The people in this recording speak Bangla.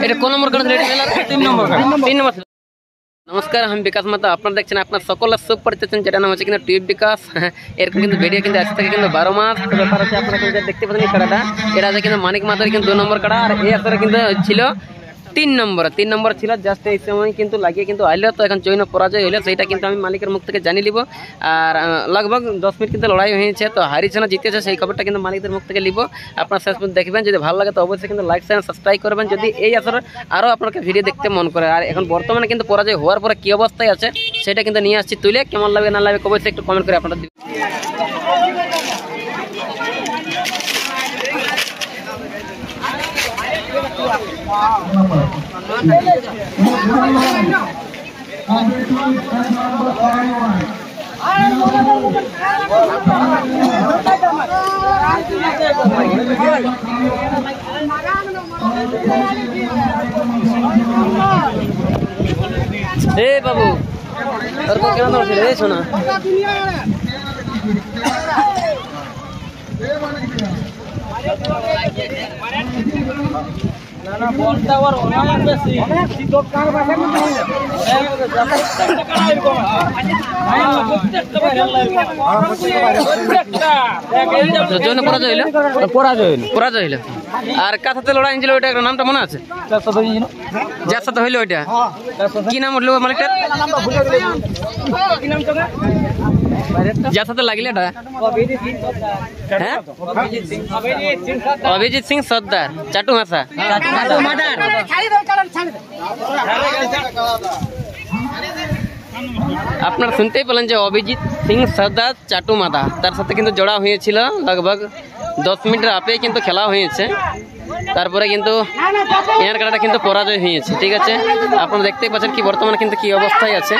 এটা কোন নম্বর কার্ড? 3 নম্বর। 3 নম্বর। নমস্কার, আমি বিকাশ মাতা। আপনারা দেখছেন আপনার সকলের সুপরিচিত যেটা নাম হচ্ছে কিন্তু টিউব বিকাশ। এরকম কিন্তু ভিডিও কিন্তু আজ থেকে কিন্তু 12 মাস। তো ব্যাপার হচ্ছে আপনারা কিন্তু দেখতে পাচ্ছেন এই কাড়াটা, এটা আছে কিন্তু মানিক মাতার কিন্তু 2 নম্বর কাড়া, আর এই আসরে কিন্তু ছিল 3 নম্বর ছিল। জাস্ট এই সময় কিন্তু লাগিয়ে কিন্তু আইলো, তো এখন জৈন পরাজয় হইলো সেইটা কিন্তু আমি মালিকের মুখ থেকে জানি লিব। আর লগভগ 10 মিনিট কিন্তু লড়াই হয়েছে, তো হারিয়েছে না জিতেছে সেই খবরটা কিন্তু মালিকদের মুখ থেকে লিব। আপনারা শেষ পর্যন্ত দেখবেন, যদি ভালো লাগে তো অবশ্যই কিন্তু লাইক শেয়ার সাবস্ক্রাইব করবেন যদি এই আসরে আরও আপনাকে ভিডিও দেখতে মন করে। আর এখন বর্তমানে কিন্তু পরাজয় হওয়ার পরে কী অবস্থায় আছে সেটা কিন্তু নিয়ে আসছি তুলে। কেমন লাগবে না লাগবে অবশ্যই একটু কমেন্ট করে আপনারা দিবেন। ए बाबू और को केना दौड़ रे सोना ना ना बोलता और অনেক বেশি অনেক দোকান বাসে মত পরাজয় হইল। আর কাথাতে লড়াই ছিল ওইটা নামটা মনে আছে? যার সাথে হইলো ওইটা কি নাম উঠলো মালিকটার? যার সাথে লাগলে এটা হ্যাঁ অভিজিৎ সিং সর্দার চাটু মাথা। আপনারা শুনতেই পেলেন যে অভিজিৎ সিং সর্দার চাটু মাথা, তার সাথে কিন্তু জোড়া হয়েছিল। লগভগ 10 মিনিটের আপে কিন্তু খেলা হয়েছে, তারপরে কিন্তু এনার কাটাটা কিন্তু পরাজয় হয়েছে। ঠিক আছে, আপনারা দেখতেই পাচ্ছেন কি বর্তমানে কিন্তু কি অবস্থায় আছে।